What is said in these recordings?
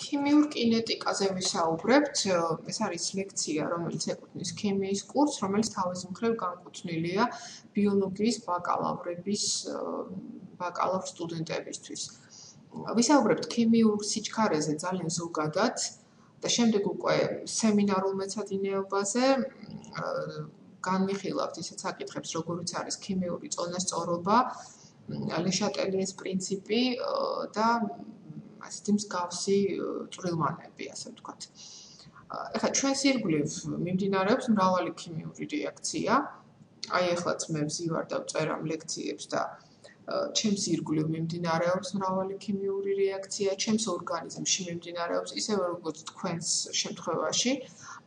ქიმიურ კინეტიკაზე ვისაუბრებთ, ეს არის ლექცია, რომელიც ეკუთვნის ქიმიის კურსს, რომელიც თავის მხრივ განკუთვნილია ბიოლოგიის ბაკალავრ სტუდენტებისთვის. ვისაუბრებთ ქიმიურ სიჩქარეზე ძალიან ზოგადად და შემდეგ უკვე სემინარულ მეცადინეობაზე განვიხილავთ ისეთ საკითხებს, როგორიც არის ქიმიური წონასწორობა, ლე-შატელიეს პრინციპი და ასეთი მსგავსი წვრილმანები, ასე ვთქვათ. ეხლა ჩვენს ირგვლივ მიმდინარეობს მრავალი ქიმიური რეაქცია. აი ეხლაც მე ვზივარ და ვწერ ამ ლექციებს და ჩემს ირგვლივ მიმდინარეობს მრავალი ქიმიური რეაქცია, ჩემს ორგანიზმში მიმდინარეობს ისევე როგორც თქვენს შემთხვევაში,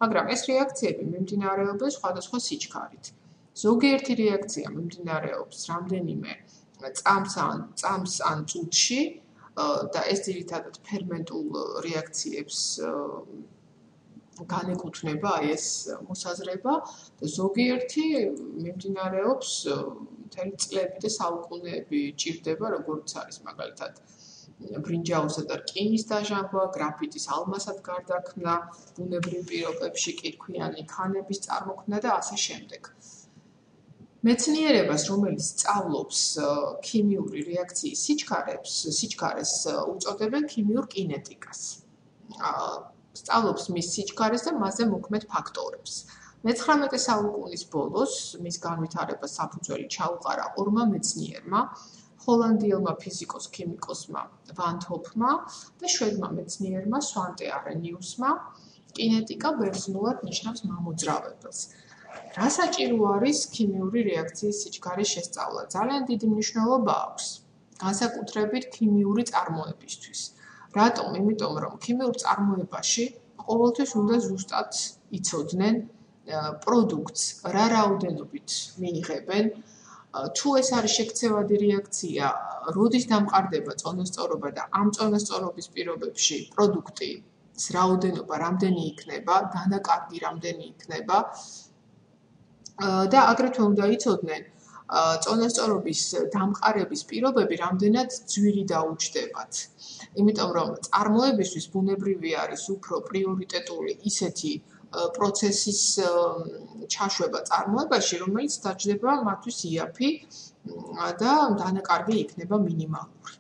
მაგრამ ეს რეაქციები მიმდინარეობენ სხვადასხვა სიჩქარით. ზოგიერთი რეაქცია მიმდინარეობს რამდენიმე წამს ან წუთში და ეს ძირითადად ფერმენტულ რეაქციებს განეკუთვნება აი ეს მოსაზრება და ზოგიერთი მიმდინარეობს მთელი წლები და საუკუნეები ჭირდება, როგორც არის მაგალითად ბრინჯაოსა და რკინის დაჟანგვა, გრაფიტის ალმასად გარდაქმნა, ბუნებრივ პირობებში კირქვიანი ქანების წარმოქმნა და ასე შემდეგ. მეცნიერებას, რომელიც სწავლობს ქიმიური რეაქციის სიჩქარეს უწოდებენ ქიმიურ კინეტიკას. სწავლობს მის სიჩქარეს და მასზე მოქმედ ფაქტორებს. მე-19 საუკუნის ბოლოს მის განვითარებას საფუძველი ჩაუყარა ორმა მეცნიერმა, ჰოლანდიელმა ფიზიკოს-ქიმიკოსმა ვან 't Hoffმა და შვედმა მეცნიერმა სვანტე არენიუსმა. კინეტიკა ბერძნულად ნიშნავს მამოძრავებელს. რა საჭირო არის ქიმიური რეაქციის სიჩქარის შესწავლა? ძალიან დიდი მნიშვნელობა აქვს, განსაკუთრებით ქიმიური წარმოებისთვის. რატომ? იმიტომ, რომ ქიმიურ წარმოებაში ყოველთვის უნდა ზუსტად იცოდნენ პროდუქტს, რა რაოდენობით მიიღებენ, თუ ეს არის შექცევადი რეაქცია, როდის დამყარდება წონასწორობა და ამ წონასწორობის პირობებში პროდუქტის რაოდენობა რამდენი იქნება, დანაკარგი რამდენი იქნება და აგრეთვე უნდა იცოდნენ წონასწორობის დამყარების პირობები რამდენად ძვირი დაუჯდებათ. იმიტომ რომ წარმოებისთვის ბუნებრივი არის უფრო პრიორიტეტული ისეთი პროცესის ჩაშვება წარმოებაში, რომელიც დაჯდება მათთვის იაფი და დანაკარგი იქნება მინიმალური.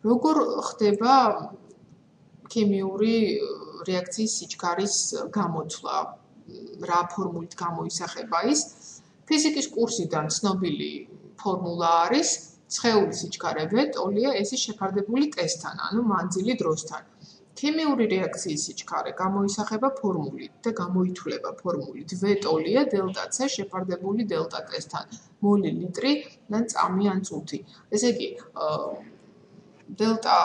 როგორ ხდება ქიმიური რეაქციის სიჩქარის გამოთვლა? რა ფორმულით გამოისახება ის? ფიზიკის კურსიდან ცნობილი ფორმულა არის სხეულის სიჩქარე V ტოლია S-ის შეფარდებული ტესტთან, ანუ მანძილი დროსთან. ქიმიური რეაქციის სიჩქარე გამოისახება ფორმულით და გამოითვლება ფორმულით V ტოლია დელტა C შეფარდებული დელტა ტესტთან, მოლი ლიტრი და წამი ან წუთი. ესე იგი, დელტა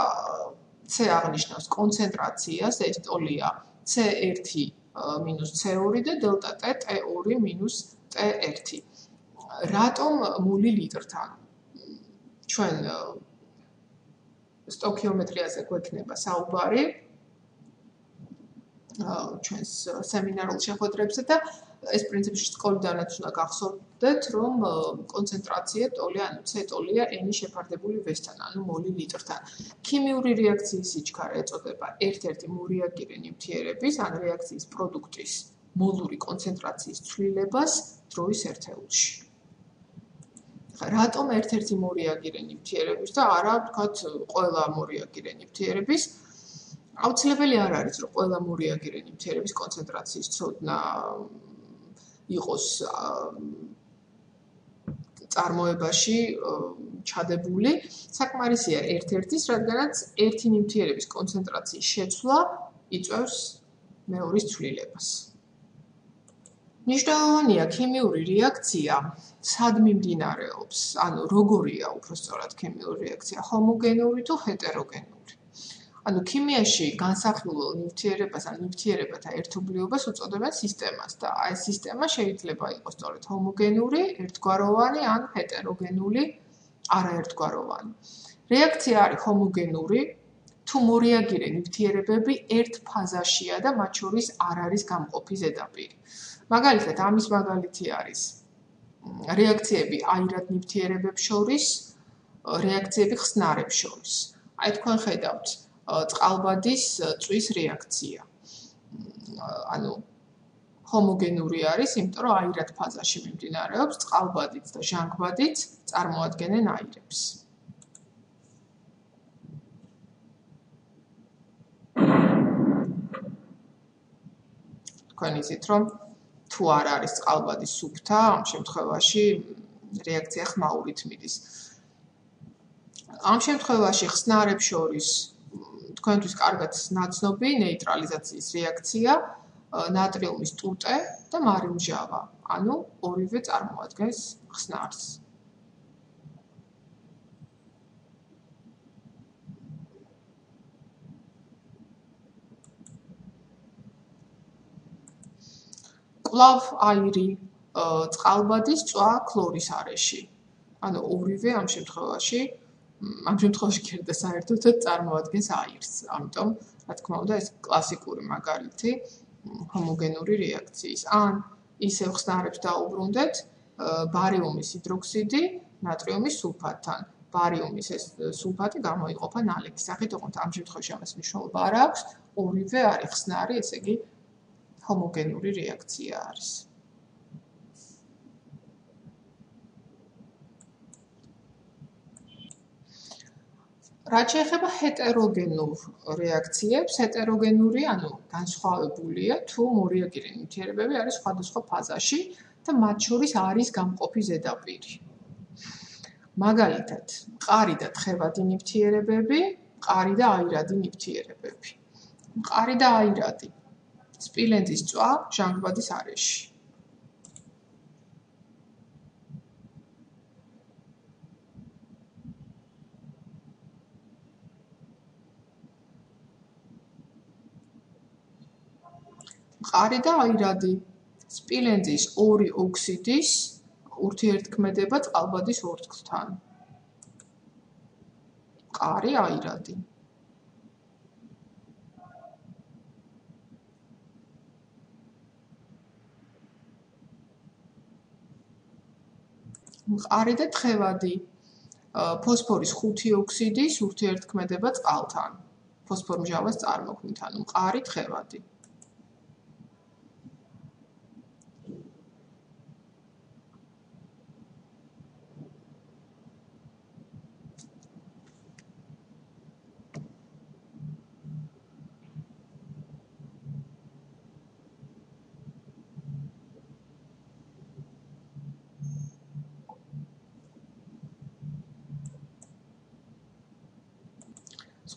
C აღნიშნავს კონცენტრაციას, ეს ტოლია C1 მინუს C2 და დელტა T T2 მინუს T1. რატომ მოლილიტრთან? ჩვენ სტოქიომეტრიაზე გვექნება საუბარი ჩვენს სემინარულ შეხვედრებზე და ეს პრინციპში სკოლიდანაც უნდა გახსოვდეთ, რომ კონცენტრაცია ტოლია, ანუ C ტოლია N-ის შეფარდებული V-სთან, ანუ მოლილიტრთან. ქიმიური რეაქციის სიჩქარე ეწოდება ერთ-ერთი მორიაგირე ნივთიერების ან რეაქციის პროდუქტის მოლური კონცენტრაციის ცვლილებას დროის ერთეულში. რატომ ერთ-ერთი მორიაგირე ნივთიერების და არა, ვთქვათ, ყველა მორიაგირე ნივთიერების? აუცილებელი არ არის, რომ ყველა მორიაგირე ნივთიერების კონცენტრაციის ცოდნა იყოს წარმოებაში ჩადებული. საკმარისია ერთ-ერთის, რადგანაც ერთი ნივთიერების კონცენტრაციის შეცვლა იწვევს მეორის ცვლილებას. მნიშვნელოვანია ქიმიური რეაქცია სად მიმდინარეობს, ანუ როგორია უпростоრად ქიმიური რეაქცია, ჰომოგენური თუ ჰეტეროგენური. ანუ ქიმიაში განსახილველ ნივთიერებას ან ნივთიერებათა ერთობლიობას უწოდებენ სისტემას და აი ეს სისტემა შეიძლება იყოს სწორედ ჰომოგენური, ერთგვაროვანი ან ჰეტეროგენული, არაერთგვაროვანი. რეაქცია არის ჰომოგენური, თუ მორიაგირე ნივთიერებები ერთ ფაზაშია და მათ შორის არ არის გამყოფი ზედაპირი. მაგალითად, ამის მაგალითი არის რეაქციები აირად ნივთიერებებს შორის, რეაქციები ხსნარებს შორის. აი თქვენ ხედავთ წყალბადის წვის რეაქცია. ანუ ჰომოგენური არის, იმიტომ რომ აირად ფაზაში მიმდინარეობს, წყალბადიც და ჟანგბადიც წარმოადგენენ აირებს. თქვენ იცით, რომ თუ არ არის წყალბადი სუფთა, ამ შემთხვევაში რეაქცია ხმაურით მიდის. ამ შემთხვევაში ხსნარებს შორის თქვენთვის კარგად ნაცნობი ნეიტრალიზაციის რეაქცია, ნატრიუმის ტუტე და მარილმჟავა, ანუ ორივე წარმოადგენს ხსნარს. კვლავ აირი წყალბადის წვა ქლორის არეში. ანუ ორივე ამ შემთხვევაში კიდე საერთოდ წარმოადგენს აირს. ამიტომ, რა თქმა უნდა, ეს კლასიკური მაგალითი ჰომოგენური რეაქციის. ან ისევ ხსნარებს დაუბრუნდეთ ბარიუმის ჰიდროქსიდი ნატრიუმის სულფატთან. ბარიუმის ეს სულფატი გამოიყოფა ნალექის სახით, ოღონდ ამ შემთხვევაში ამას მნიშვნელობა არ აქვს. ორივე არის ხსნარი, ესე იგი ჰომოგენური რეაქცია არის. რაც შეეხება ჰეტეროგენურ რეაქციებს, ჰეტეროგენური, ანუ განსხვავებულია, თუ მორიაგირე ნივთიერებები არის სხვადასხვა ფაზაში და მათ შორის არის გამყოფი ზედაპირი. მაგალითად, მყარი და თხევადი ნივთიერებები, მყარი და აირადი ნივთიერებები. მყარი და აირადი სპილენძის წვა ჟანგბადის არეში. მყარი და აირადი სპილენძის ორი ოქსიდის ურთიერთქმედება წყალბადის ორთქლთან. მყარი აირადი. მყარი და თხევადი ფოსფორის 5 ოქსიდის ურთიერთქმედება წყალთან. ფოსფორმჟავას წარმოქმნით, ანუ მყარი თხევადი.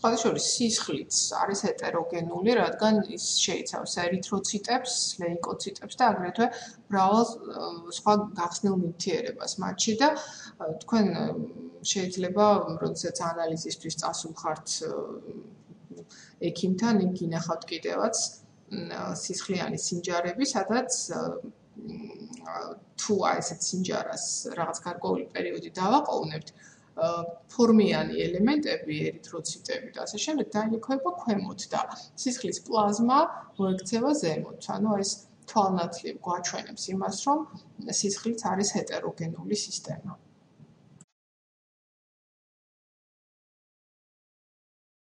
სხვადასხვა სისხლიც არის ჰეტეროგენული, რადგან ის შეიცავს ერითროციტებს, ლეიკოციტებს და აგრეთვე მრავალ სხვა გახსნილ ნივთიერებას მათში და თქვენ შეიძლება, როდესაც ანალიზისთვის წასულხართ ექიმთან, იქ გინახავთ კიდევაც სისხლიანი სინჯარები, სადაც თუ ესეთ სინჯარას რაღაც გარკვეული პერიოდი დავაყოვნებთ, ფორმიანი ელემენტები, ერითროციტები და ასე შემდეგ დაინიქვება ქვემოთ და სისხლის პლაზმა მოექცევა ზემოთ. ანუ ეს თვალნათლივ გვაჩვენებს იმას, რომ სისხლიც არის ჰეტეროგენული სისტემა.